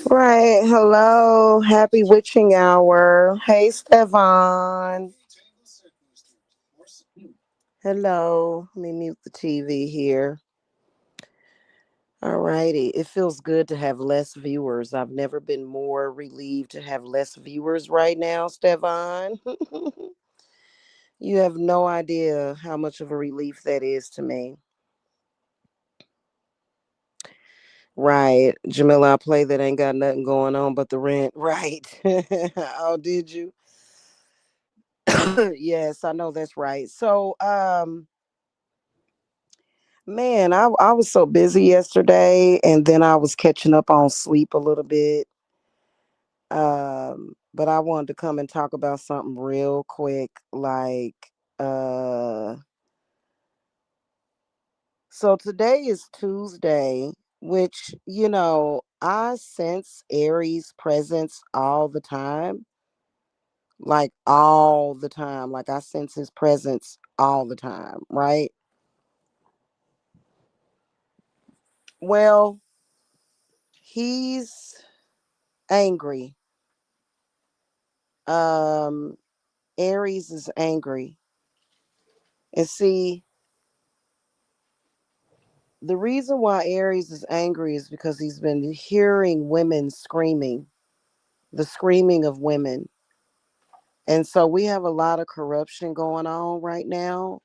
Right. Hello. Happy witching hour. Hey, Stefan. Hello. Let me mute the TV here. All righty. It feels good to have less viewers. I've never been more relieved to have less viewers right now, Stefan. You have no idea how much of a relief that is to me. Right. Jamila, I play that ain't got nothing going on but the rent. Right. Oh, did you? Yes, I know that's right. Man, I was so busy yesterday, and then I was catching up on sleep a little bit. But I wanted to come and talk about something real quick. Uh, so today is Tuesday, which, I sense Aries presence all the time. Like all the time. Like I sense his presence all the time, right? Well, he's angry. Um, Aries is angry. And see, the reason why Aries is angry is because he's been hearing women screaming, the screaming of women. And so we have a lot of corruption going on right now.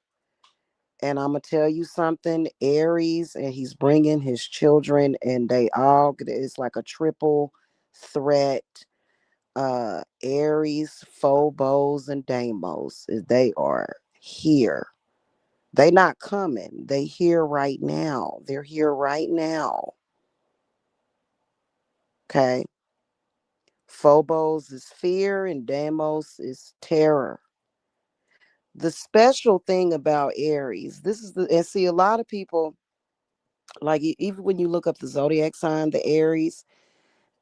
And I'm going to tell you something, Aries, and he's bringing his children, and it's like a triple threat. Aries, Phobos, and Deimos, they are here. They not coming. They here right now. They're here right now. Okay. Phobos is fear and Deimos is terror. The special thing about Aries, this is and see, a lot of people, like even when you look up the zodiac sign, the Aries,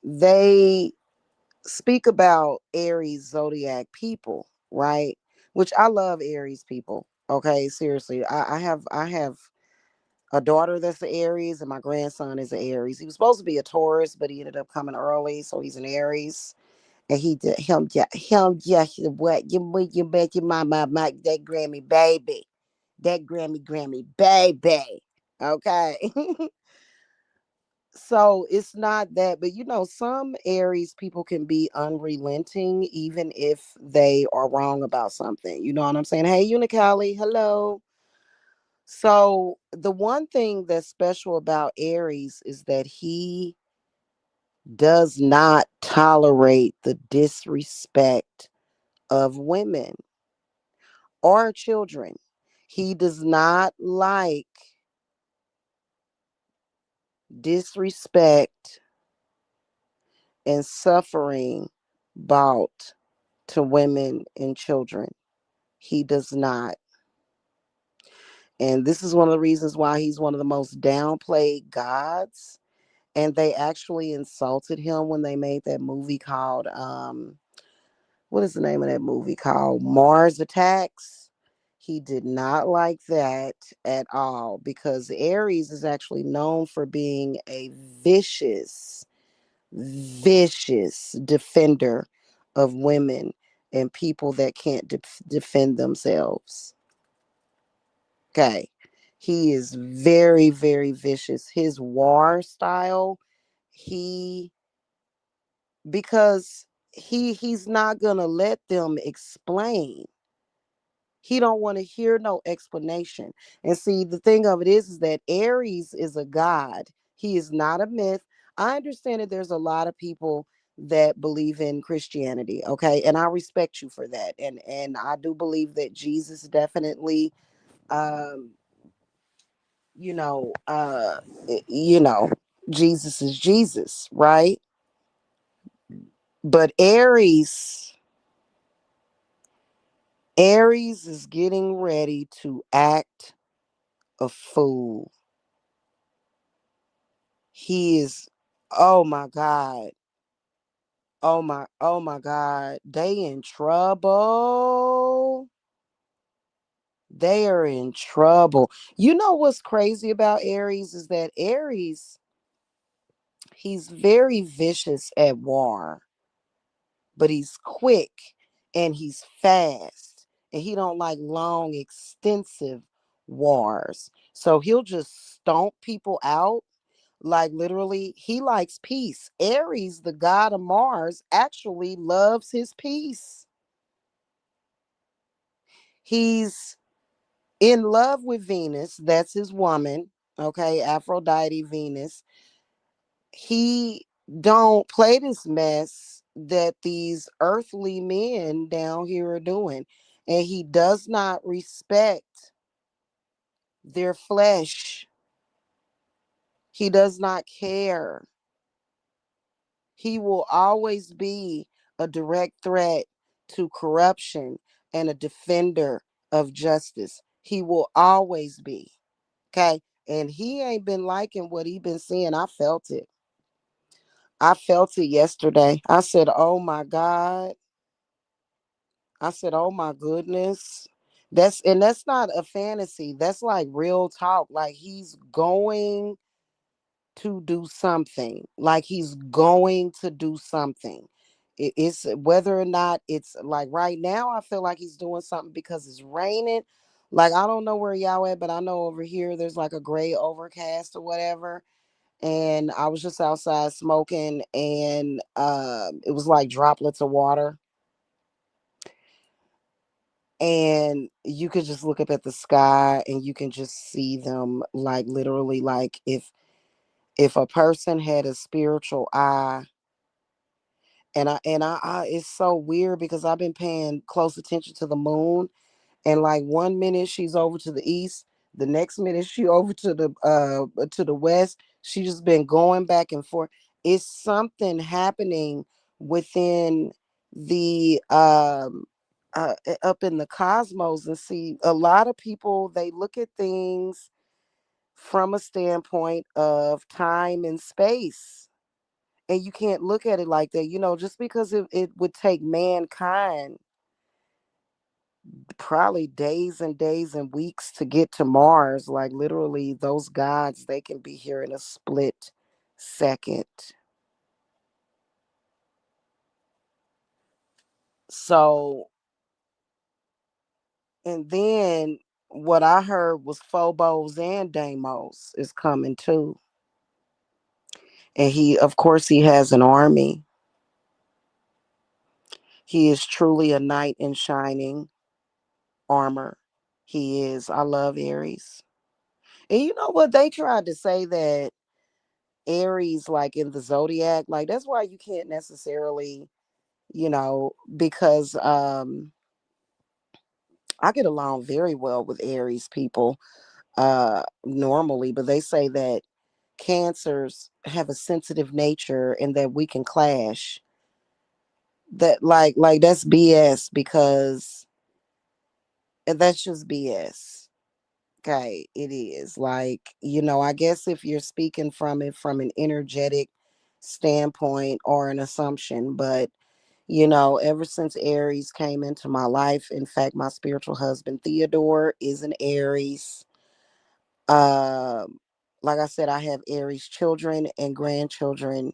they speak about Aries zodiac people, right? Which I love Aries people. Okay, seriously. I have a daughter that's an Aries, and my grandson is an Aries. He was supposed to be a Taurus, but he ended up coming early, so he's an Aries. And he did him just what you bet your my that Grammy baby, that Grammy baby. Okay. So it's not that, but some Aries people can be unrelenting even if they are wrong about something. You know what I'm saying? Hey, Unicali, hello. So the one thing that's special about Aries is that he does not tolerate the disrespect of women or children. He does not like disrespect and suffering brought to women and children. He does not. And this is one of the reasons why he's one of the most downplayed gods. And they actually insulted him when they made that movie called what is the name of that movie called? Mars Attacks. He did not like that at all because Aries is actually known for being a vicious defender of women and people that can't defend themselves. Okay. He is very, very vicious. His war style, he because he's not gonna let them explain. He don't want to hear no explanation. And see, the thing of it is that Aries is a god. He is not a myth. I understand that there's a lot of people that believe in Christianity, okay? And I respect you for that. And I do believe that Jesus definitely um you know, uh you know, Jesus is Jesus, right? But Aries is getting ready to act a fool. He is, oh my God. Oh my God. They in trouble. They are in trouble. You know what's crazy about Aries is that Aries, He's very vicious at war, but he's quick and he's fast. And he don't like long, extensive wars. So he'll just stomp people out. Like literally, he likes peace. Aries, the god of Mars, actually loves his peace. He's in love with Venus. That's his woman. Okay, Aphrodite, Venus. He don't play this mess that these earthly men down here are doing. And he does not respect their flesh. He does not care. He will always be a direct threat to corruption and a defender of justice. He will always be. Okay. And he ain't been liking what he been seeing. I felt it. I felt it yesterday. I said, oh my God. I said, oh my goodness. That's not a fantasy. That's like real talk. Like he's going to do something. Like he's going to do something. It's whether or not it's like right now, I feel like he's doing something because it's raining. Like I don't know where y'all at, but I know over here there's like a gray overcast or whatever. And I was just outside smoking, and it was like droplets of water. And you could just look up at the sky and you can just see them, like literally, like if a person had a spiritual eye. And I it's so weird because I've been paying close attention to the moon, and like one minute she's over to the east, the next minute she over to the west. She just been going back and forth. It's something happening within the up in the cosmos. And see, a lot of people, they look at things from a standpoint of time and space, and you can't look at it like that. Just because it would take mankind probably days and days and weeks to get to Mars. Like literally, those gods, they can be here in a split second. So, and then what I heard was Phobos and Deimos is coming too. And he, of course, he has an army. He is truly a knight in shining armor. He is. I love Aries. And you know what? They tried to say that Aries, like in the zodiac, like that's why you can't necessarily, because I get along very well with Aries people normally, but they say that cancers have a sensitive nature and that we can clash. That like that's BS, because that's just BS. Okay, it is. Like, I guess if you're speaking from it from an energetic standpoint or an assumption, but ever since Aries came into my life, in fact, my spiritual husband Theodore is an Aries. Um, like I said, I have Aries children and grandchildren.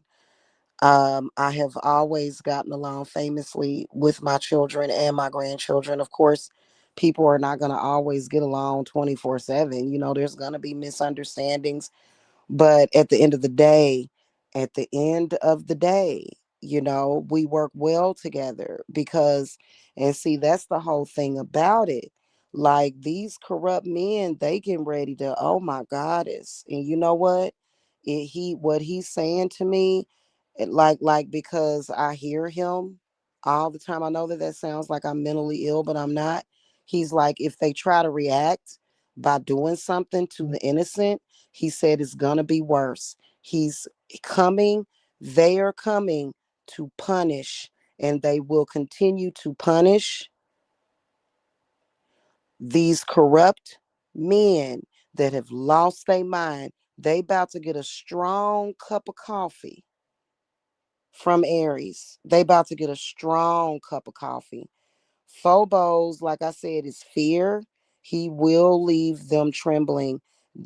I have always gotten along famously with my children and my grandchildren. Of course, people are not going to always get along 24/7. There's going to be misunderstandings, but at the end of the day, we work well together because, and see, that's the whole thing about it. Like these corrupt men, they getting ready to, oh my goddess. And you know what? What he's saying to me, because I hear him all the time. I know that sounds like I'm mentally ill, but I'm not. He's like, if they try to react by doing something to the innocent, he said it's gonna be worse. He's coming, they are coming to punish, and they will continue to punish these corrupt men that have lost their mind. They about to get a strong cup of coffee from Aries. They about to get a strong cup of coffee. Phobos, like I said, is fear. He will leave them trembling.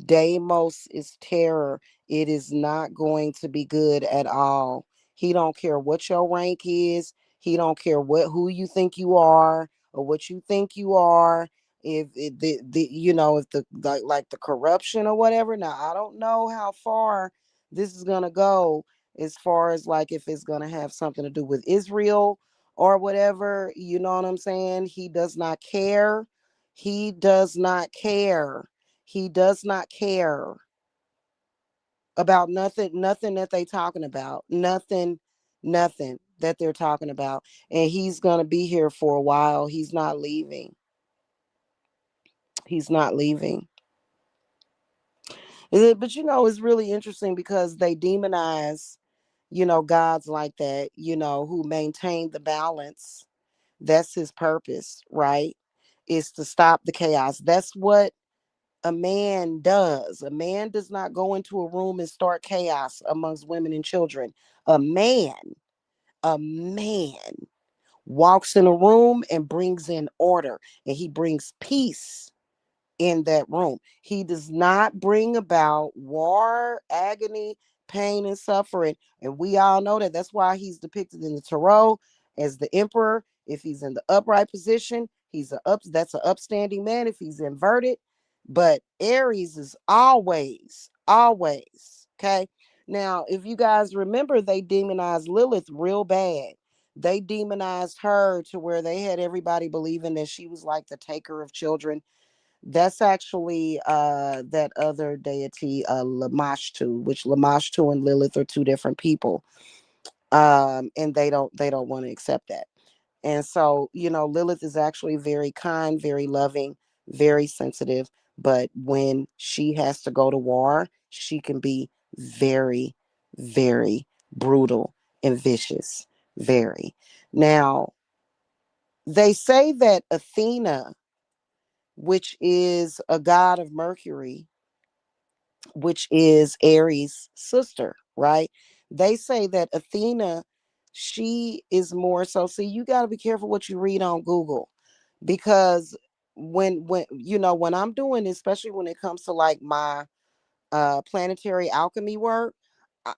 Deimos is terror. It is not going to be good at all. He don't care what your rank is. He don't care who you think you are or what you think you are. If the if the like the corruption or whatever. Now I don't know how far this is gonna go as far as like if it's gonna have something to do with Israel or whatever. You know what I'm saying? He does not care. He does not care. He does not care about nothing that they talking about. Nothing that they're talking about. And he's going to be here for a while. He's not leaving. He's not leaving. But it's really interesting because they demonize, gods like that, who maintain the balance. That's his purpose, right? Is to stop the chaos. That's what a man does. A man does not go into a room and start chaos amongst women and children. A man, a man walks in a room and brings in order, and he brings peace in that room. He does not bring about war, agony, pain, and suffering. And we all know that. That's why he's depicted in the tarot as the emperor. If he's in the upright position, that's an upstanding man. If he's inverted, but Aries is always okay. Now, if you guys remember, they demonized Lilith real bad. They demonized her to where they had everybody believing that she was like the taker of children. That's actually that other deity, Lamashtu, which Lamashtu and Lilith are two different people. And they don't want to accept that. And so, Lilith is actually very kind, very loving, very sensitive. But when she has to go to war, she can be very, very brutal and vicious. Very. Now, they say that Athena, which is a god of Mercury, which is Aries' sister, right? They say that Athena, she is more so. See, you got to be careful what you read on Google, because when I'm doing, especially when it comes to like my planetary alchemy work,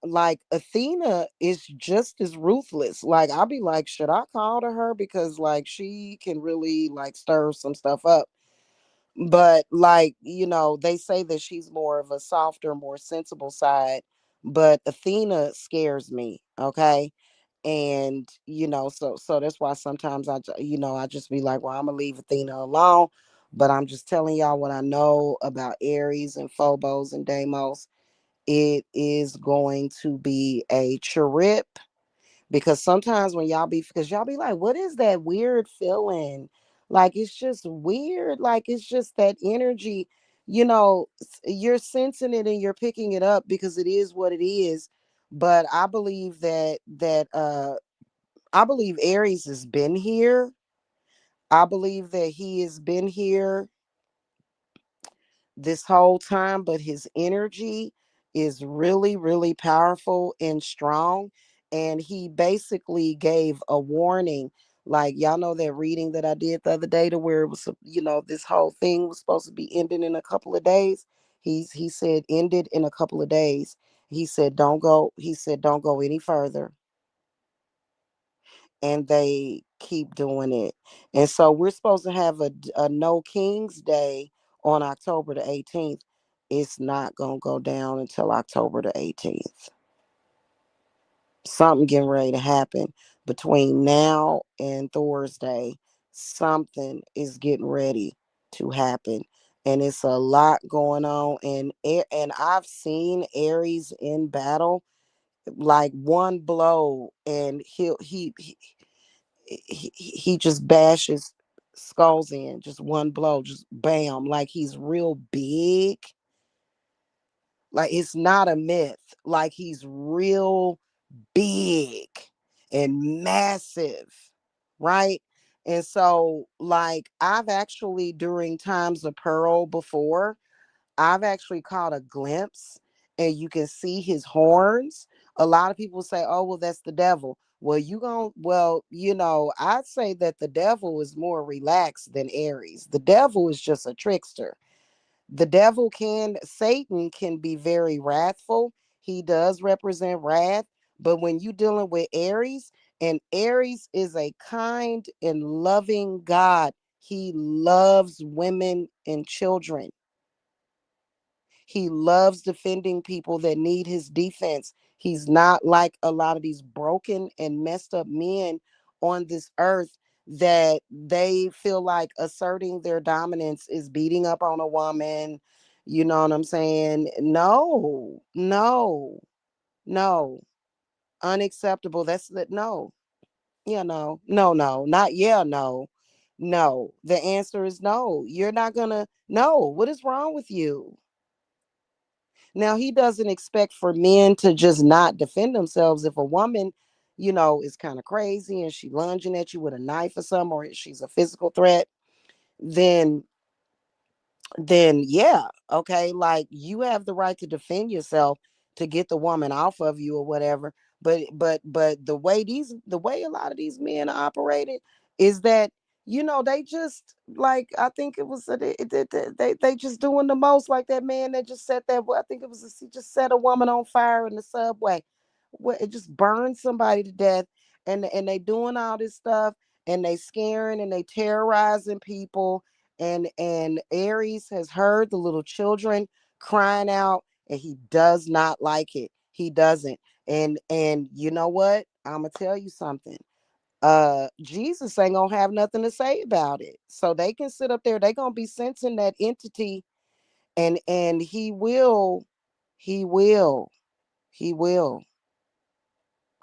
like Athena is just as ruthless. Like I'll be like, should I call to her because like she can really like stir some stuff up. But like, they say that she's more of a softer, more sensible side, but Athena scares me, okay? And so that's why sometimes I just be like, well, I'm gonna leave Athena alone. But I'm just telling y'all what I know about Aries and Phobos and Deimos. It is going to be a trip, because sometimes when because y'all be like, what is that weird feeling? Like it's just weird. Like it's just that energy. You're sensing it and you're picking it up because it is what it is. But I believe that Aries has been here. I believe that he has been here this whole time, but his energy is really, really powerful and strong. And he basically gave a warning. Like, y'all know that reading that I did the other day, to where it was, this whole thing was supposed to be ending in a couple of days. He said ended in a couple of days. He said don't go any further. And they keep doing it. And so we're supposed to have a No King's Day on October the 18th. It's not going to go down until October the 18th. Something getting ready to happen between now and Thursday. Something is getting ready to happen. And it's a lot going on. And I've seen Aries in battle, like one blow, and he just bashes skulls in, just one blow, just bam, like he's real big. Like it's not a myth. Like he's real big and massive, right? And so like I've actually, during times of peril before, I've actually caught a glimpse, and you can see his horns. A lot of people say, "Oh, well, that's the devil." I'd say that the devil is more relaxed than Aries. The devil is just a trickster. Satan can be very wrathful. He does represent wrath. But when you dealing with Aries, and Aries is a kind and loving God, he loves women and children. He loves defending people that need his defense. He's not like a lot of these broken and messed up men on this earth that they feel like asserting their dominance is beating up on a woman. You know what I'm saying? No, no, no. Unacceptable. That's that. No. Yeah, no, no, no, not yeah, no, no. The answer is no. You're not gonna. No. What is wrong with you? Now, he doesn't expect for men to just not defend themselves. If a woman, is kind of crazy and she lunging at you with a knife or something, or she's a physical threat, then yeah, okay, like you have the right to defend yourself to get the woman off of you or whatever. But the way a lot of these men are operating is that they just like, I think it was they just doing the most, like that man that just set that, I think it was he just set a woman on fire in the subway, where it just burned somebody to death, and they doing all this stuff, and they scaring and they terrorizing people, and Aries has heard the little children crying out, and he does not like it. He doesn't. And you know what? I'm gonna tell you something. Jesus ain't gonna have nothing to say about it. So they can sit up there, they gonna be sensing that entity, and he will, he will.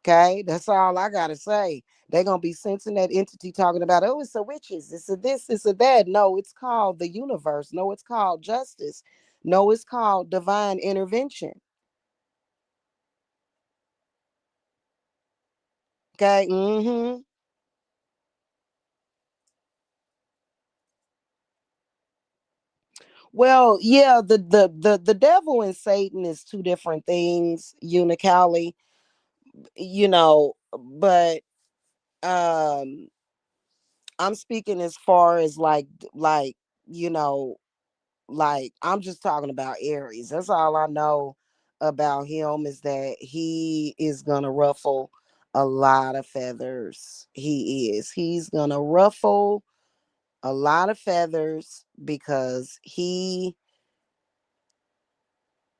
Okay, that's all I gotta say. They're gonna be sensing that entity talking about, oh, it's a witches, it's a this, it's a that. No, it's called the universe. No, it's called justice. No, it's called divine intervention. Okay. Well, yeah, the devil and Satan is two different things, Unicali, but um I'm speaking as far as you know, like I'm just talking about Aries. That's all I know about him, is that he is gonna ruffle a lot of feathers. He's gonna ruffle a lot of feathers because he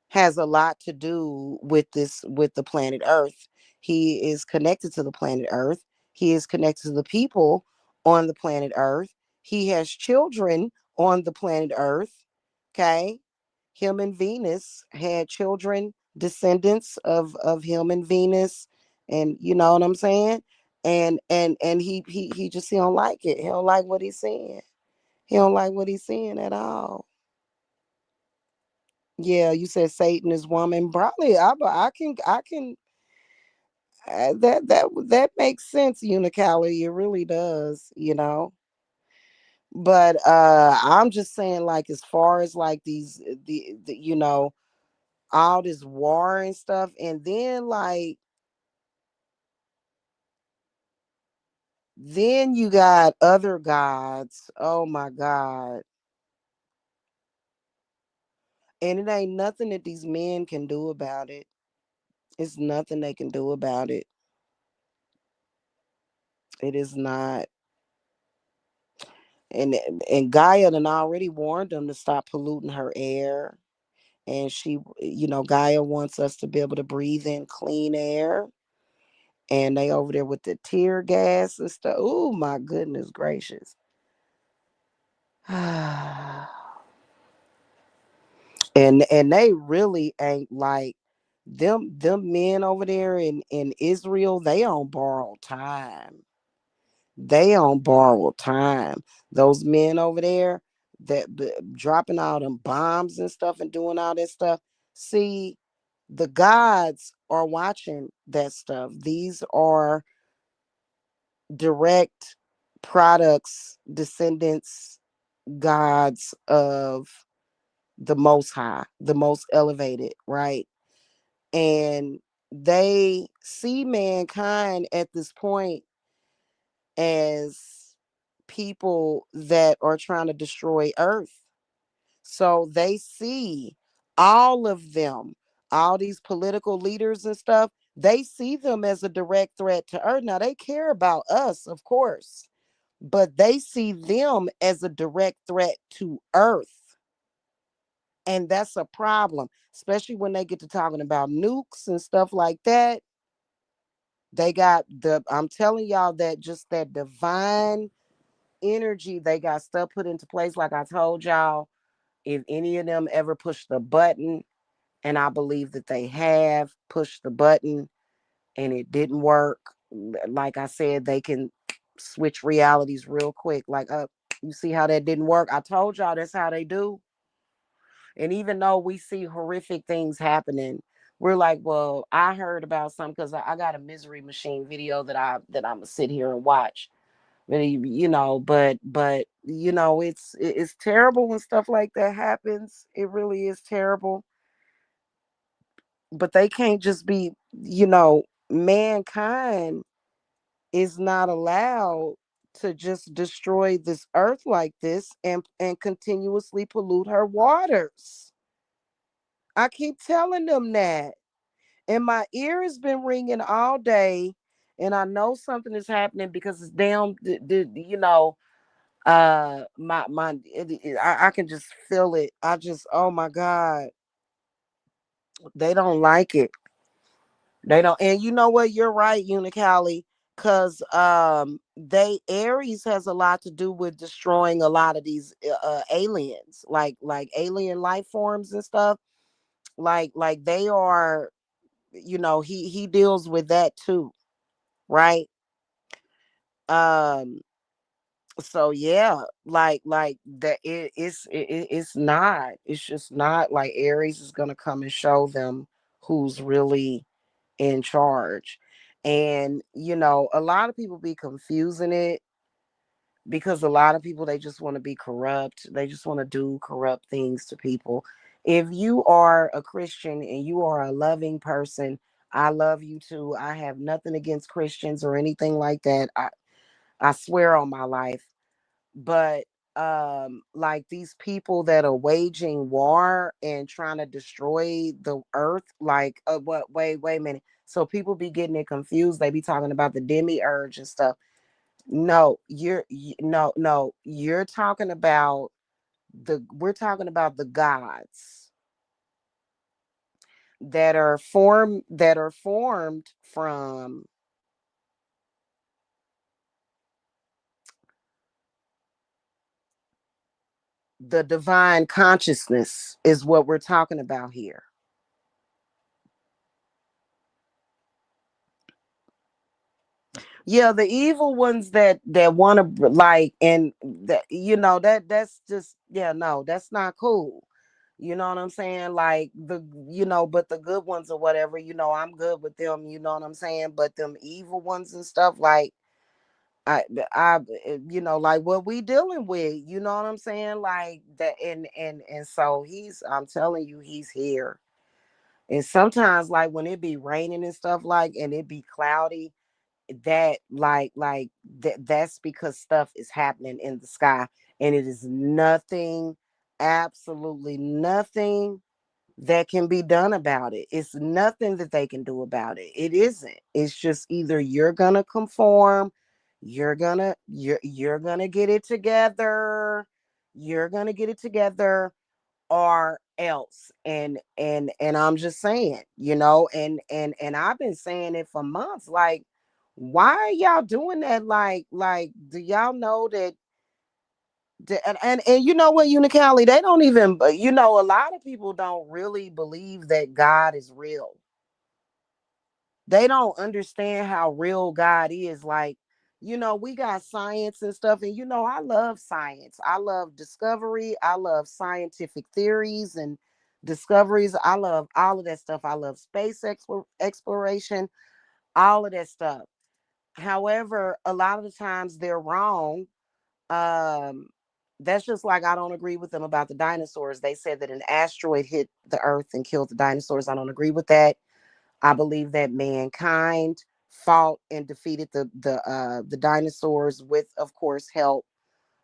has a lot to do with the planet Earth. He is connected to the planet Earth. He is connected to the people on the planet Earth. He has children on the planet Earth. Okay. Him and Venus had children, descendants of him and Venus. And you know what I'm saying? And he just, he don't like it. He don't like what he's saying. He don't like what he's saying at all. Yeah, you said Satan is woman. Probably, I can. That makes sense, Unicali. It really does. But I'm just saying, like, as far as like the all this war and stuff, and then then you got other gods. Oh my God. And it ain't nothing that these men can do about it. It's nothing they can do about it. It is not. And Gaia done already warned them to stop polluting her air. And Gaia wants us to be able to breathe in clean air. And they over there with the tear gas and stuff. Oh my goodness gracious. And they really ain't like them men over there in Israel. They on borrowed time. They on borrowed time. Those men over there that dropping all them bombs and stuff and doing all that stuff. See, the gods are watching that stuff. These are direct products, descendants, gods of the most high, the most elevated, right? And they see mankind at this point as people that are trying to destroy earth. So they see all of them, all these political leaders and stuff, they see them as a direct threat to Earth. Now, they care about us, of course, but they see them as a direct threat to Earth. And that's a problem, especially when they get to talking about nukes and stuff like that. They got I'm telling y'all that just that divine energy, they got stuff put into place. Like I told y'all, if any of them ever push the button, and I believe that they have pushed the button and it didn't work, like I said, they can switch realities real quick. Like, you see how that didn't work? I told y'all that's how they do. And even though we see horrific things happening, we're like, well, I heard about something because I got a misery machine video that I'm gonna sit here and watch. But it's terrible when stuff like that happens. It really is terrible. But they can't just be, mankind is not allowed to just destroy this earth like this and continuously pollute her waters. I keep telling them that. And my ear has been ringing all day. And I know something is happening because it's down, I can just feel it. Oh my God, they don't like it. They don't. And you know what? You're right, Unicali, because they Aries has a lot to do with destroying a lot of these aliens, like alien life forms and stuff. Like they are, he deals with that too, right? Um, so yeah, like that it's not, it's just not like Aries is gonna come and show them who's really in charge. And a lot of people be confusing it because a lot of people, they just want to be corrupt, they just want to do corrupt things to people. If you are a Christian and you are a loving person, I love you too. I have nothing against Christians or anything like that. I swear on my life. But like these people that are waging war and trying to destroy the earth, like what wait a minute, so people be getting it confused. They be talking about the demiurge and stuff. No, no, you're talking about we're talking about the gods that are formed from the divine consciousness is what we're talking about here. Yeah, the evil ones that want to like, and that that's just, yeah, no, that's not cool. You know what I'm saying? Like but the good ones or whatever, I'm good with them. You know what I'm saying? But them evil ones and stuff, like I like what we dealing with. You know what I'm saying? Like that, and so I'm telling you, he's here. And sometimes, like when it be raining and stuff, like, and it be cloudy, that that's because stuff is happening in the sky, and it is nothing, absolutely nothing that can be done about it. It's nothing that they can do about it. It isn't. It's just either you're gonna conform, you're gonna get it together, you're gonna get it together, or else. And I'm just saying, and I've been saying it for months, like, why are y'all doing that? Like do y'all know that and you know what, Unicali, they don't even, a lot of people don't really believe that God is real. They don't understand how real God is. Like, we got science and stuff, and I love science. I love discovery. I love scientific theories and discoveries. I love all of that stuff. I love space exploration, all of that stuff. However, a lot of the times they're wrong. Um, that's just like I don't agree with them about the dinosaurs. They said that an asteroid hit the earth and killed the dinosaurs. I don't agree with that. I believe that mankind fought and defeated the dinosaurs with, of course, help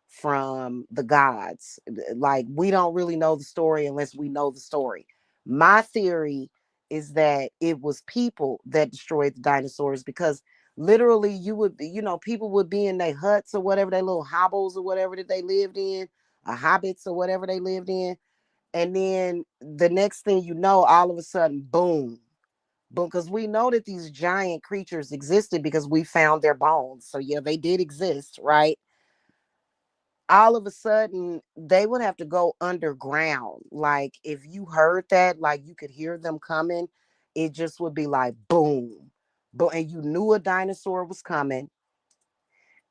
from the gods. Like, we don't really know the story unless we know the story. My theory is that it was people that destroyed the dinosaurs, because literally you would be, people would be in their huts or whatever, their little hovels or whatever that they lived in, or hobbits or whatever they lived in. And then the next thing you know, all of a sudden, boom, boom, because we know that these giant creatures existed because we found their bones. So yeah, they did exist, right? All of a sudden they would have to go underground. Like, if you heard that, like, you could hear them coming, it just would be like boom, but and you knew a dinosaur was coming,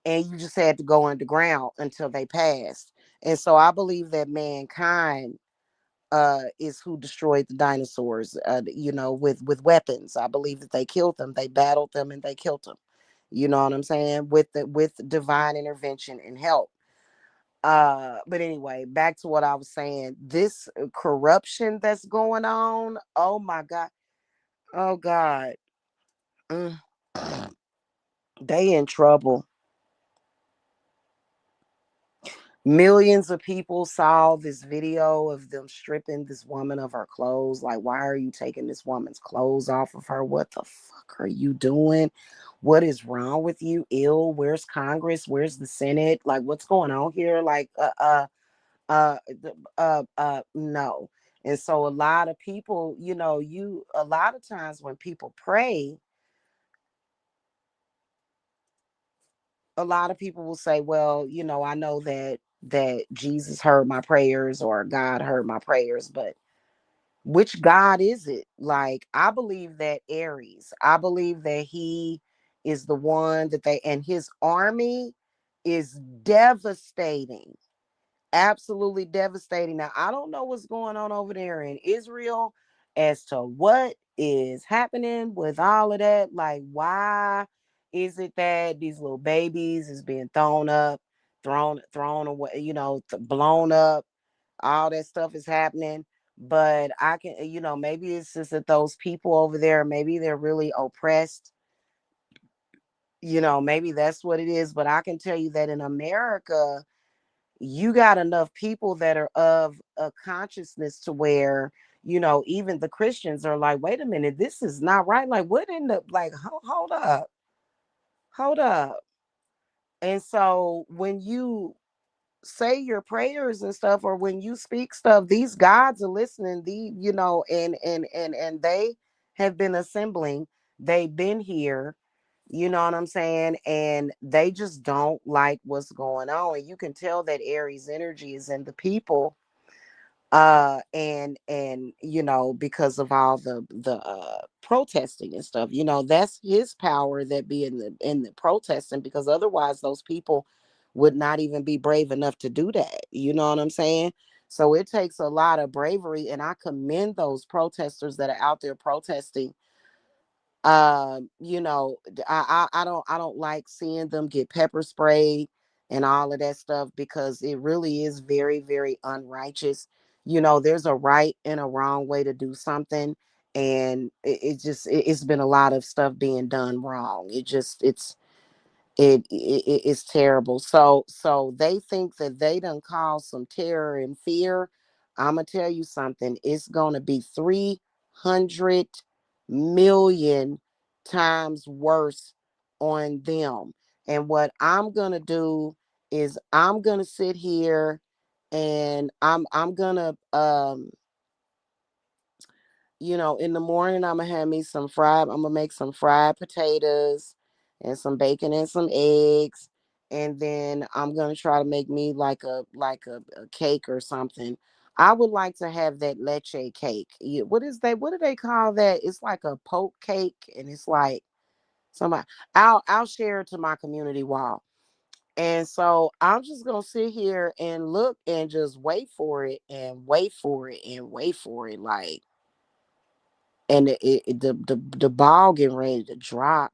and you just had to go underground until they passed. And so I believe that mankind is who destroyed the dinosaurs, with weapons. I believe that they killed them, they battled them, and they killed them. You know what I'm saying? With divine intervention and help. But anyway, back to what I was saying. This corruption that's going on, oh my God. Oh God. Mm. They in trouble. Millions of people saw this video of them stripping this woman of her clothes. Like, why are you taking this woman's clothes off of her? What the fuck are you doing? What is wrong with you? Ill? Where's Congress? Where's the Senate? Like, what's going on here? Like, no. And so a lot of people, a lot of times when people pray, a lot of people will say, well, I know that Jesus heard my prayers, or God heard my prayers, but which God is it? Like, I believe that Aries, I believe that he is the one that and his army is devastating, absolutely devastating. Now, I don't know what's going on over there in Israel as to what is happening with all of that. Like, why is it that these little babies is being thrown up, thrown away, blown up? All that stuff is happening. But I can, maybe it's just that those people over there, maybe they're really oppressed. Maybe that's what it is. But I can tell you that in America, you got enough people that are of a consciousness to where, even the Christians are like, wait a minute, this is not right. Like, what in the, like, hold up, hold up. And so when you say your prayers and stuff, or when you speak stuff, these gods are listening. And they have been assembling, they've been here, you know what I'm saying, and they just don't like what's going on. And you can tell that Aries energy is in the people, and because of all the protesting and stuff, that's his power that be in the protesting, because otherwise those people would not even be brave enough to do that, you know what I'm saying. So it takes a lot of bravery, and I commend those protesters that are out there protesting. I don't like seeing them get pepper sprayed and all of that stuff, because it really is very, very unrighteous. There's a right and a wrong way to do something, and it's been a lot of stuff being done wrong. It's terrible. So they think that they done caused some terror and fear. I'm gonna tell you something. It's gonna be 300 million times worse on them. And what I'm gonna do is I'm gonna sit here, and I'm gonna in the morning, I'm gonna have me some fried. I'm gonna make some fried potatoes and some bacon and some eggs, and then I'm gonna try to make me like a cake or something. I would like to have that leche cake. What is that? What do they call that? It's like a poke cake, and it's like somebody. I'll share it to my community wall. And so I'm just gonna sit here and look and just wait for it and wait for it and wait for it, like, and the ball getting ready to drop.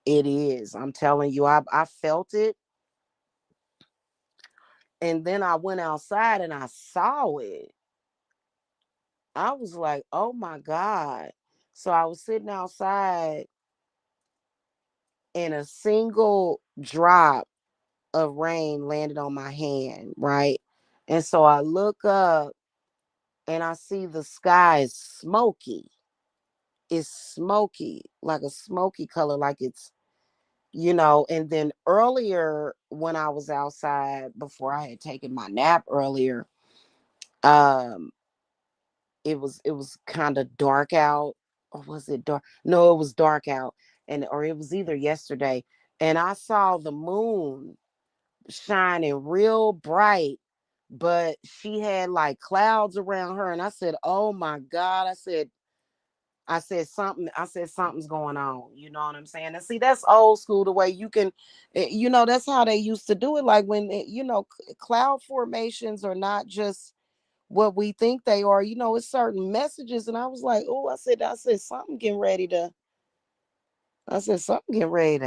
It is. I'm telling you, I felt it, and then I went outside and I saw it. I was like, oh my God. So I was sitting outside, and a single drop of rain landed on my hand, right? And so I look up and I see the sky is smoky. It's smoky, like a smoky color, like it's, and then earlier when I was outside before I had taken my nap earlier, um, it was kind of dark out. Or was it dark? No, it was dark out. And or it was either yesterday. And I saw the moon shining real bright, but she had like clouds around her. And I said, "Oh my God." I said something's going on. You know what I'm saying? And see, that's old school, the way you can, that's how they used to do it. Like when, cloud formations are not just what we think they are. It's certain messages. And I was like, oh, I said something getting ready to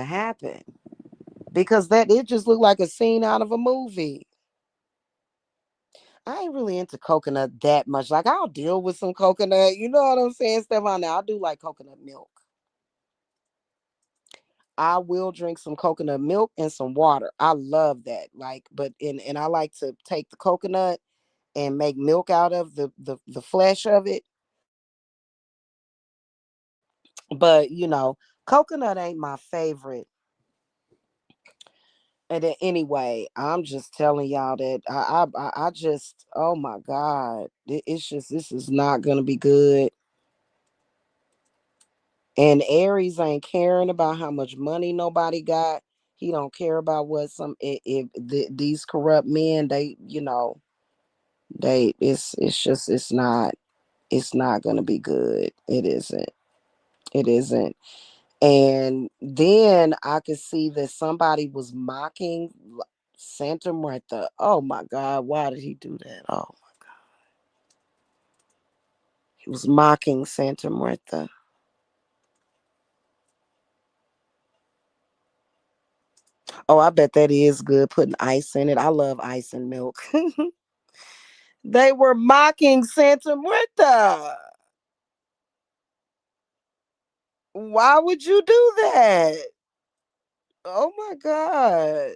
happen, because that it just looked like a scene out of a movie. I ain't really into coconut that much. Like, I'll deal with some coconut. You know what I'm saying, Stefan? Now I do like coconut milk. I will drink some coconut milk and some water. I love that. Like, but and I like to take the coconut and make milk out of the flesh of it. But coconut ain't my favorite. And then anyway, I'm just telling y'all that I just, oh my God, it's just, this is not gonna be good. And Aries ain't caring about how much money nobody got. He don't care about what some, if these corrupt men, they, it's just, it's not gonna be good. It isn't. And then I could see that somebody was mocking Santa Martha. Oh my God, why did he do that? Oh, he was mocking Santa Martha. Oh, I bet that is good, putting ice in it. I love ice and milk. They were mocking Santa Martha. Why would you do that? Oh my God.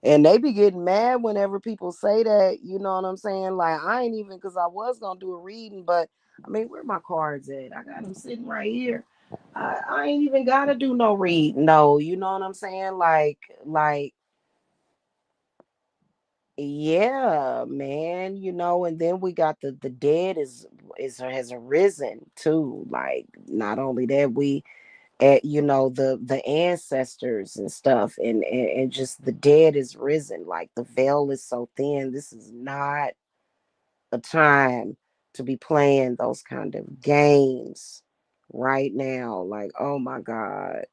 And they be getting mad whenever people say that, you know what I'm saying? Like, I ain't even, because I was gonna do a reading, but I mean, where my cards at? I got them sitting right here. I ain't even gotta do no read. No, you know what I'm saying? Like, yeah, man, and then we got the dead is has arisen too. Like, not only that, we at the ancestors and stuff, and just the dead is risen. Like, the veil is so thin. This is not a time to be playing those kind of games right now. Like, oh my God.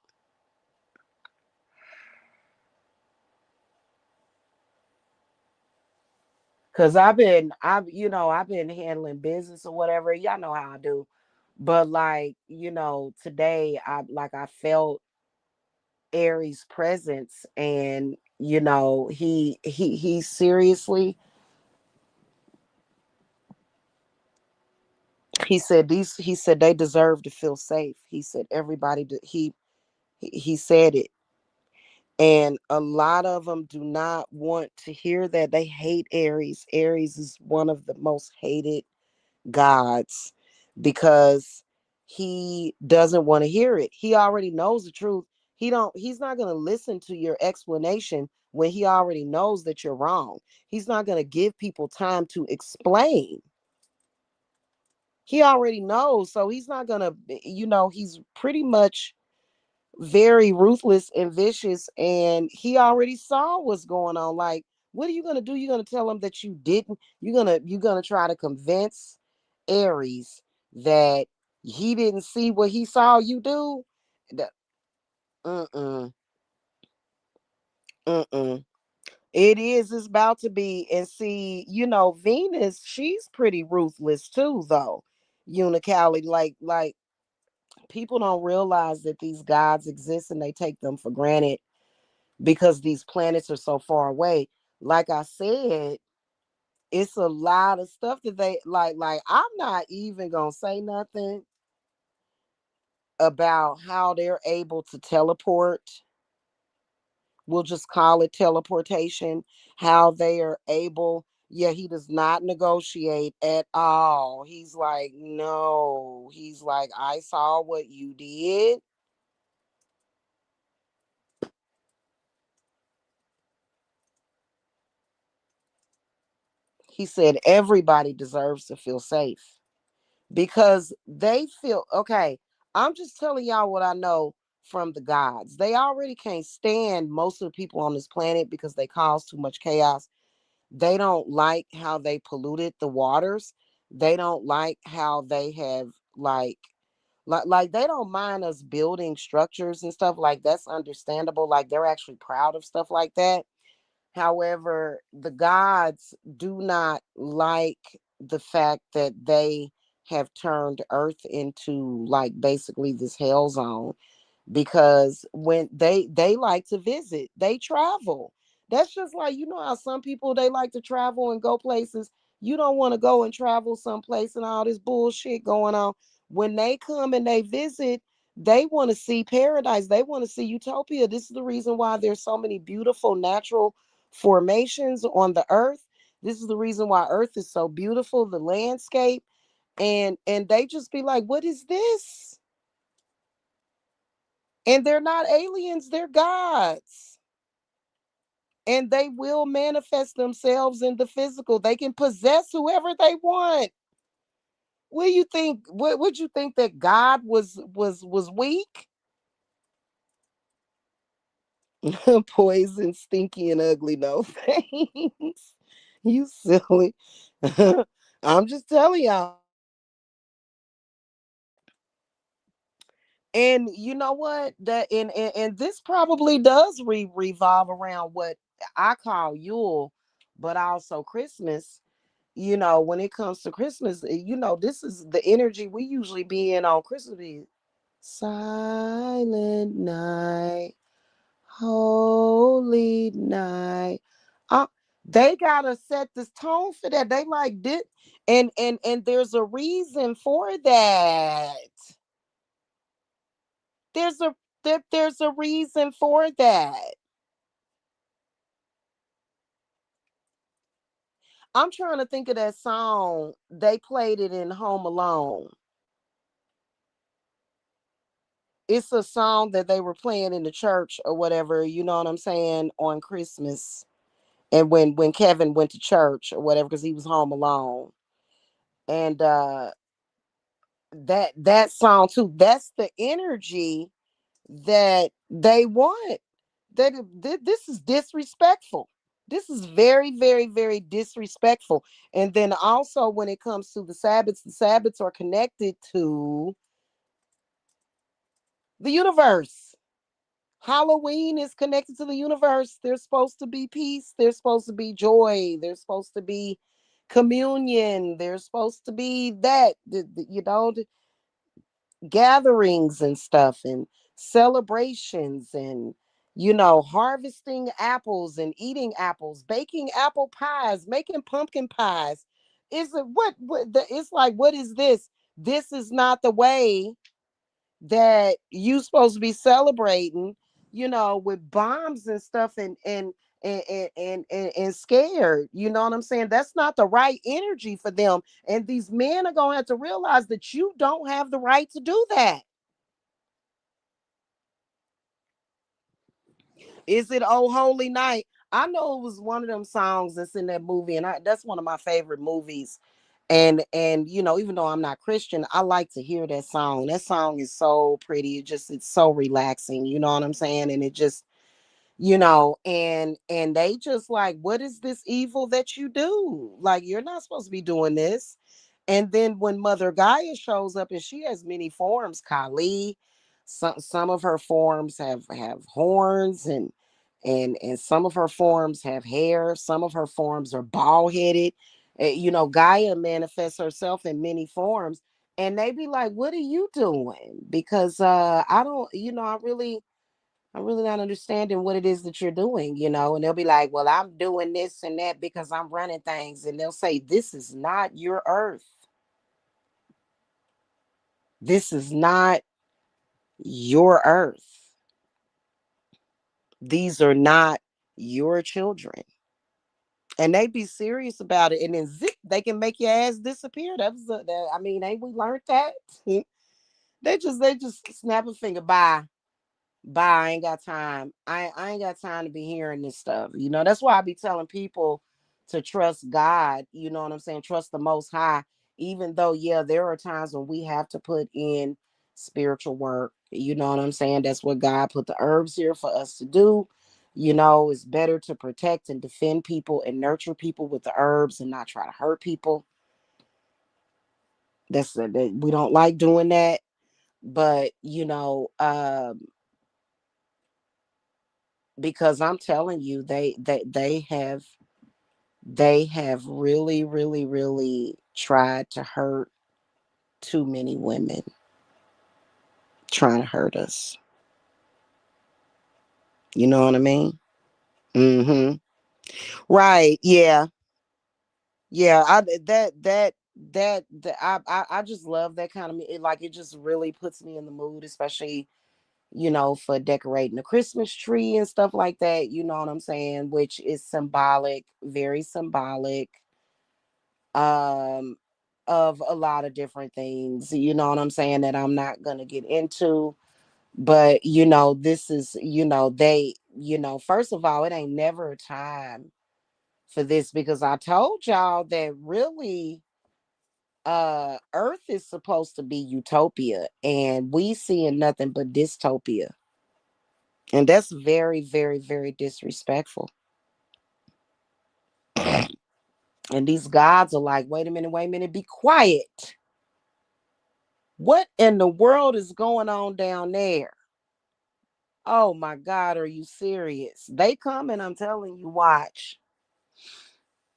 Cause I've been handling business or whatever. Y'all know how I do. But like, today I felt Aries' presence, and he seriously, he said they deserve to feel safe. He said everybody he said it. And a lot of them do not want to hear that. They hate Aries. Aries is one of the most hated gods, because he doesn't want to hear it. He already knows the truth. He's not going to listen to your explanation when he already knows that you're wrong. He's not going to give people time to explain. He already knows. So he's not going to, he's pretty much very ruthless and vicious, and he already saw what's going on. Like, what are you going to do? You're going to tell him that you didn't, you're going to try to convince Aries that he didn't see what he saw you do. The- Mm-mm, mm-mm. It's about to be. And see, Venus, she's pretty ruthless too, though. Unicality, like people don't realize that these gods exist, and they take them for granted because these planets are so far away. Like I said, it's a lot of stuff that they like I'm not even gonna say nothing, about how they're able to teleport. We'll just call it teleportation. How they are able, yeah, he does not negotiate at all. He's like, no. He's like, I saw what you did. He said everybody deserves to feel safe because they feel okay. I'm just telling y'all what I know from the gods. They already can't stand most of the people on this planet because they cause too much chaos. They don't like how they polluted the waters. They don't like how they have like they don't mind us building structures and stuff like that's understandable. Like they're actually proud of stuff like that. However, the gods do not like the fact that they have turned Earth into like basically this hell zone because when they like to visit, they travel. That's just like you know how some people they like to travel and go places. You don't want to go and travel someplace and all this bullshit going on. When they come and they visit, they want to see paradise. They want to see utopia. This is the reason why there's so many beautiful natural formations on the earth. This is the reason why earth is so beautiful, the landscape. And they just be like, what is this? And they're not aliens, they're gods. And they will manifest themselves in the physical. They can possess whoever they want. What do you think? What would you think that God was weak? Poison, stinky, and ugly. No thanks. You silly. I'm just telling y'all. And you know what? That and this probably does revolve around what I call Yule, but also Christmas. You know, when it comes to Christmas, you know, this is the energy we usually be in on Christmas. Silent night, holy night. Uh, they gotta set this tone for that. They like did, and there's a reason for that. There's a there's a reason for that. I'm trying to think of that song. They played it in Home Alone. It's a song that they were playing in the church or whatever, you know what I'm saying, on Christmas. And when Kevin went to church or whatever because he was home alone. And that song too, that's the energy that they want. This is disrespectful. This is very, very, very disrespectful. And then also when it comes to the Sabbaths are connected to the universe. Halloween is connected to the universe. There's supposed to be peace. There's supposed to be joy. There's supposed to be communion. There's supposed to be that, you know, gatherings and stuff and celebrations and, you know, harvesting apples and eating apples, baking apple pies, making pumpkin pies. Is it it's like, what is this? This is not the way that you supposed to be celebrating, you know, with bombs and stuff and scared. You know what I'm saying? That's not the right energy for them. And these men are gonna have to realize that you don't have the right to do that. Is it Oh Holy Night? I know it was one of them songs that's in that movie, and that's one of my favorite movies. And you know, even though I'm not Christian, I like to hear that song. That song is so pretty. It's so relaxing. You know what I'm saying? And it just, you know, and they just like, what is this evil that you do? Like, you're not supposed to be doing this. And then when Mother Gaia shows up, and she has many forms, Kali, some of her forms have horns, and some of her forms have hair, some of her forms are bald headed. You know, Gaia manifests herself in many forms, and they be like, what are you doing? Because I don't, you know, I'm really not understanding what it is that you're doing, you know. And they'll be like, well, I'm doing this and that because I'm running things. And they'll say, this is not your earth. This is not your earth. These are not your children. And they be serious about it, and then zip, they can make your ass disappear. I mean, ain't we learned that? They just snap a finger, bye. Bye. I ain't got time. I ain't got time to be hearing this stuff. That's why I be telling people to trust God. You know what I'm saying? Trust the Most High. Even though, yeah, there are times when we have to put in spiritual work. You know what I'm saying? That's what God put the herbs here for us to do. It's better to protect and defend people and nurture people with the herbs and not try to hurt people. We don't like doing that. But because I'm telling you, they have really, really, really tried to hurt too many women, trying to hurt us. You know what I mean? Mm-hmm. Right. Yeah. Yeah. I just love that kind of like it just really puts me in the mood, especially for decorating the Christmas tree and stuff like that. You know what I'm saying? Which is symbolic, very symbolic um of a lot of different things, you know what I'm saying, that I'm not going to get into. But this is, first of all, it ain't never a time for this, because I told y'all that really earth is supposed to be utopia, and we seeing nothing but dystopia. And that's very, very, very disrespectful. And these gods are like, wait a minute, be quiet. What in the world is going on down there? Oh my God, are you serious? They coming, I'm telling you, watch.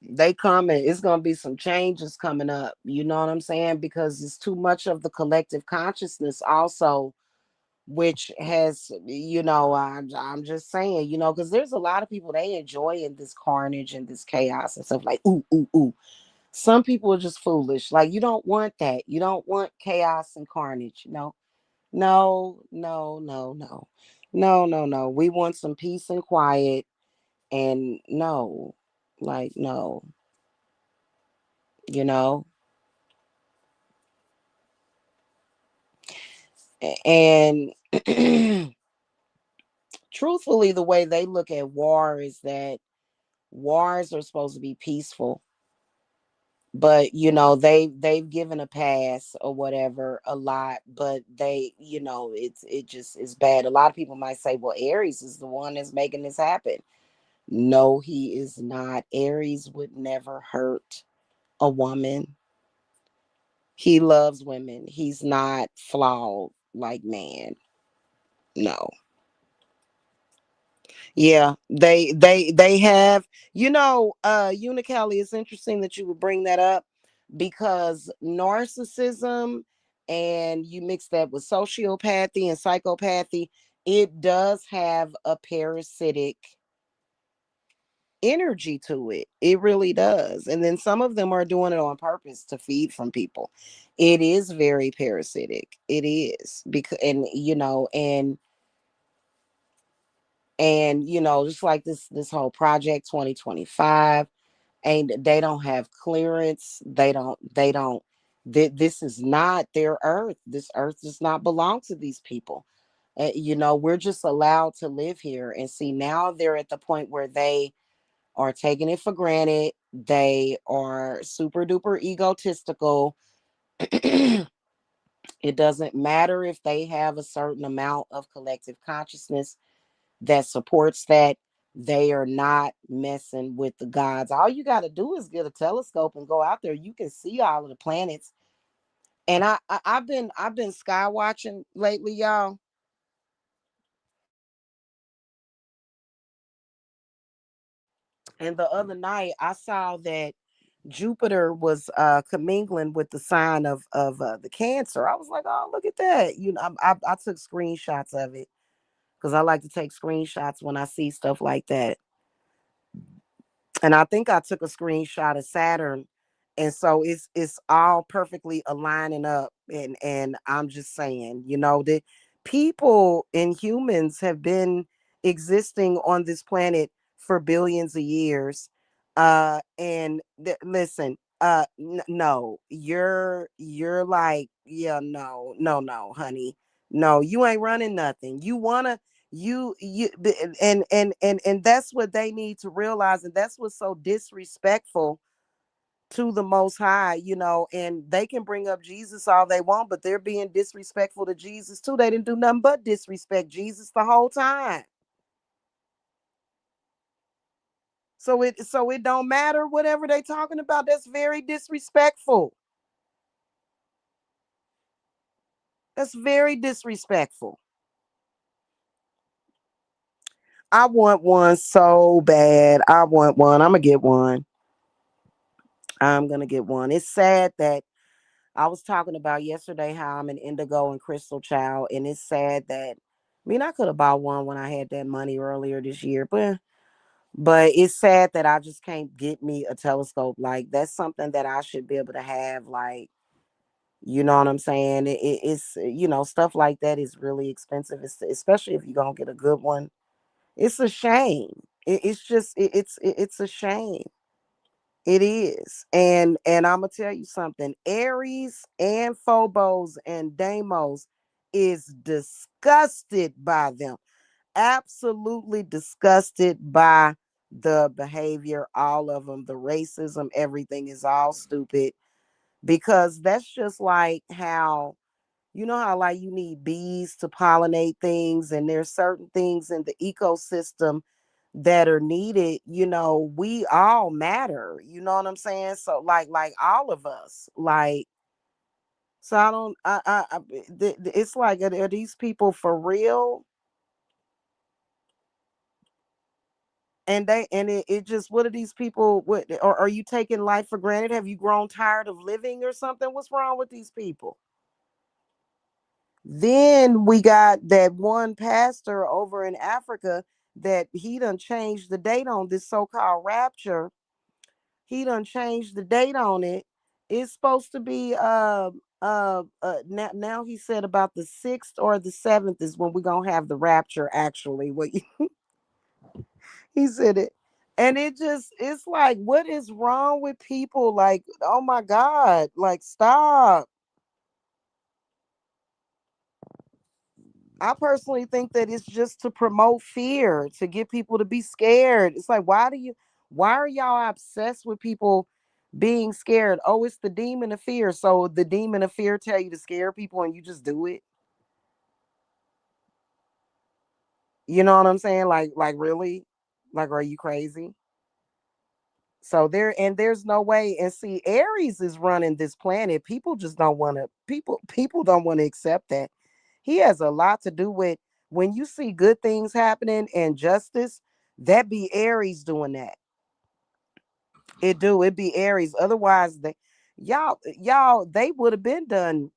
They coming. It's gonna be some changes coming up. You know what I'm saying? Because it's too much of the collective consciousness also, which has, I'm just saying, because there's a lot of people, they enjoy in this carnage and this chaos and stuff, like ooh, ooh, ooh. Some people are just foolish. Like, you don't want that. You don't want chaos and carnage. No, no, no, no, no, no, no, no. We want some peace and quiet. And no, like, no, you know. And truthfully, the way they look at war is that wars are supposed to be peaceful. But they've given a pass or whatever a lot, but it just is bad. A lot of people might say, well, Aries is the one that's making this happen. No, he is not. Aries would never hurt a woman. He loves women. He's not flawed like man. No. Yeah, they have, Unicali, it's interesting that you would bring that up, because narcissism, and you mix that with sociopathy and psychopathy, it does have a parasitic energy to it. It really does. And then some of them are doing it on purpose to feed from people. It is very parasitic. It is, because, and just like this whole project 2025, and they don't have clearance. They don't this is not their earth. This earth does not belong to these people. We're just allowed to live here. And see, now they're at the point where they are taking it for granted. They are super duper egotistical. It doesn't matter if they have a certain amount of collective consciousness that supports that. They are not messing with the gods. All you got to do is get a telescope and go out there. You can see all of the planets. And I've been sky watching lately, y'all. And the other night I saw that Jupiter was commingling with the sign of the Cancer. I was like, oh, look at that. I took screenshots of it, because I like to take screenshots when I see stuff like that. And I think I took a screenshot of Saturn, and so it's all perfectly aligning up. And I'm just saying, people and humans have been existing on this planet for billions of years. Listen, no, you're like, yeah, no, no, no, honey, no, you ain't running nothing. You wanna and that's what they need to realize, and that's what's so disrespectful to the most high, and they can bring up Jesus all they want, but they're being disrespectful to Jesus too. They didn't do nothing but disrespect Jesus the whole time. So it don't matter whatever they talking about. That's very disrespectful. That's very disrespectful. I want one so bad. I want one. I'm gonna get one. I'm gonna get one. It's sad that I was talking about yesterday how I'm an indigo and crystal child, and it's sad that I could have bought one when I had that money earlier this year, but it's sad that I just can't get me a telescope. Like that's something that I should be able to have. Like, you know what I'm saying? It's stuff like that is really expensive, especially if you're gonna get a good one. It's a shame. It's a shame. It is. And I'm gonna tell you something. Aries and Phobos and Deimos is disgusted by them. Absolutely disgusted by the behavior, all of them, the racism, everything is all stupid, because that's just like how how like you need bees to pollinate things, and there's certain things in the ecosystem that are needed. We all matter, you know what I'm saying? So like all of us, like, so I don't it's like, are these people for real? And it just, what are these people, what, or are you taking life for granted? Have you grown tired of living or something? What's wrong with these people? Then we got that one pastor over in Africa that he done changed the date on this so-called rapture. He done changed the date on it. It's supposed to be now he said about the 6th or the 7th is when we're gonna have the rapture, actually. What he said it. And it's like, what is wrong with people? Like, oh my God, like, stop. I personally think that it's just to promote fear, to get people to be scared. It's like, why are y'all obsessed with people being scared? Oh, it's the demon of fear. So the demon of fear tell you to scare people and you just do it. You know what I'm saying? Like really? Like, are you crazy? So there's no way. And see, Aries is running this planet. People just don't want to, people don't want to accept that. He has a lot to do with, when you see good things happening and justice, that be Aries doing that. It be Aries. Otherwise, y'all they would have been done,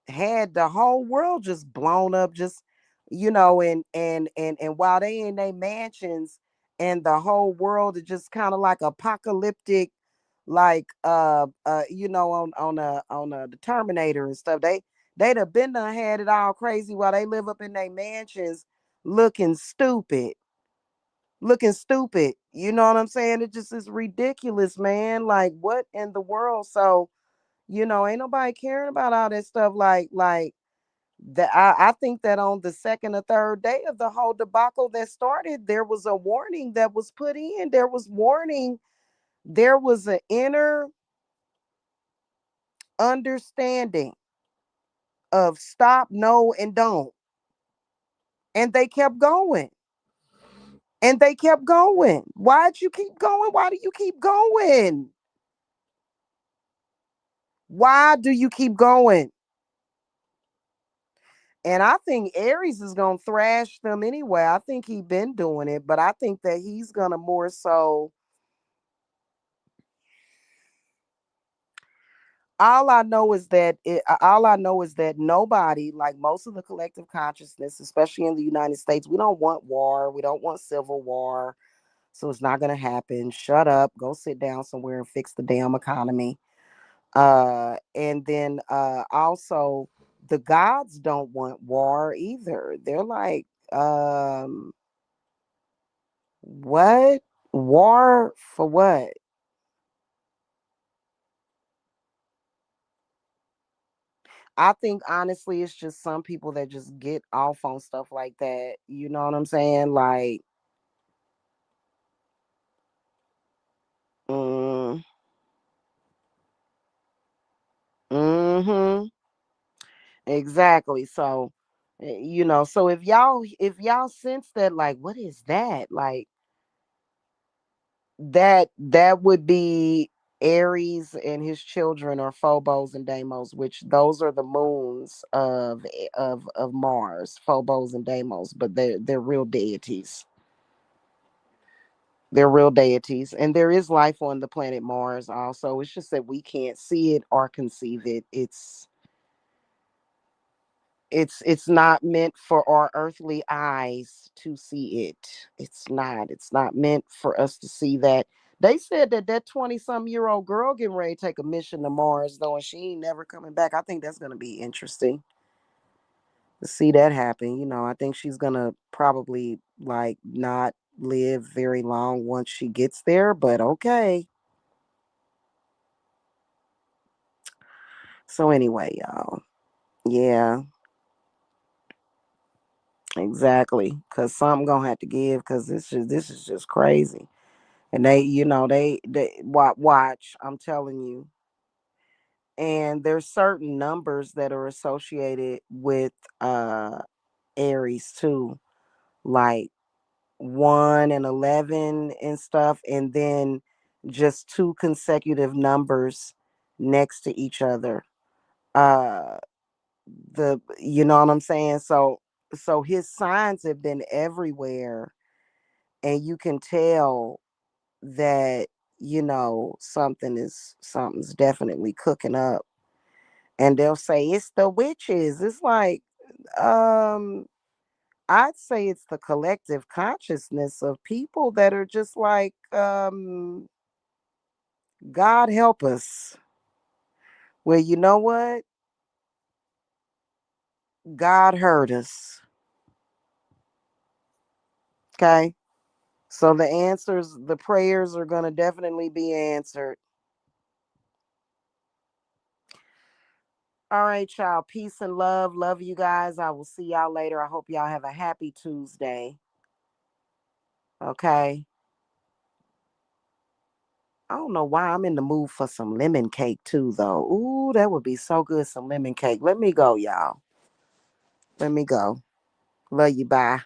had the whole world just blown up, just, and while they in their mansions, and the whole world is just kind of like apocalyptic, like on the Terminator and stuff. They'd have been done, had it all crazy, while they live up in their mansions, looking stupid, looking stupid. You know what I'm saying? It just is ridiculous, man. Like, what in the world? So, ain't nobody caring about all that stuff. Like that. I think that on the second or third day of the whole debacle that started, there was a warning that was put in. There was warning. There was an inner understanding of stop, no, and don't. And they kept going. And they kept going. Why'd you keep going? Why do you keep going? Why do you keep going? And I think Aries is gonna thrash them anyway. I think he been doing it, but I think that he's gonna more so. All I know is that nobody, like most of the collective consciousness, especially in the United States, we don't want war. We don't want civil war. So it's not gonna happen. Shut up. Go sit down somewhere and fix the damn economy. And then also the gods don't want war either. They're like, um, what? War for what? I think honestly, it's just some people that just get off on stuff like that. You know what I'm saying? Like, mm, mm-hmm, exactly. So, so if y'all sense that, like, what is that? Like, that would be Aries and his children are Phobos and Deimos, which those are the moons of Mars, Phobos and Deimos, but they're real deities. They're real deities, and there is life on the planet Mars. Also, it's just that we can't see it or conceive it. It's not meant for our earthly eyes to see it. It's not meant for us to see that. They said that 20-some-year-old girl getting ready to take a mission to Mars though, and she ain't never coming back. I think that's going to be interesting to see that happen. I think she's going to probably like not live very long once she gets there, but okay. So anyway, y'all, yeah, exactly, because something gonna have to give, because this is just crazy. And they watch, I'm telling you. And there's certain numbers that are associated with Aries too, like 1 and 11 and stuff, and then just two consecutive numbers next to each other. uh you know what I'm saying? So his signs have been everywhere, and you can tell that something's definitely cooking up. And they'll say it's the witches. It's like, um I'd say it's the collective consciousness of people that are just like, God help us. Well, you know what? God heard us. Okay. So the prayers are going to definitely be answered. All right, y'all. Peace and love. Love you guys. I will see y'all later. I hope y'all have a happy Tuesday. Okay. I don't know why I'm in the mood for some lemon cake too, though. Ooh, that would be so good. Some lemon cake. Let me go, y'all. Let me go. Love you. Bye.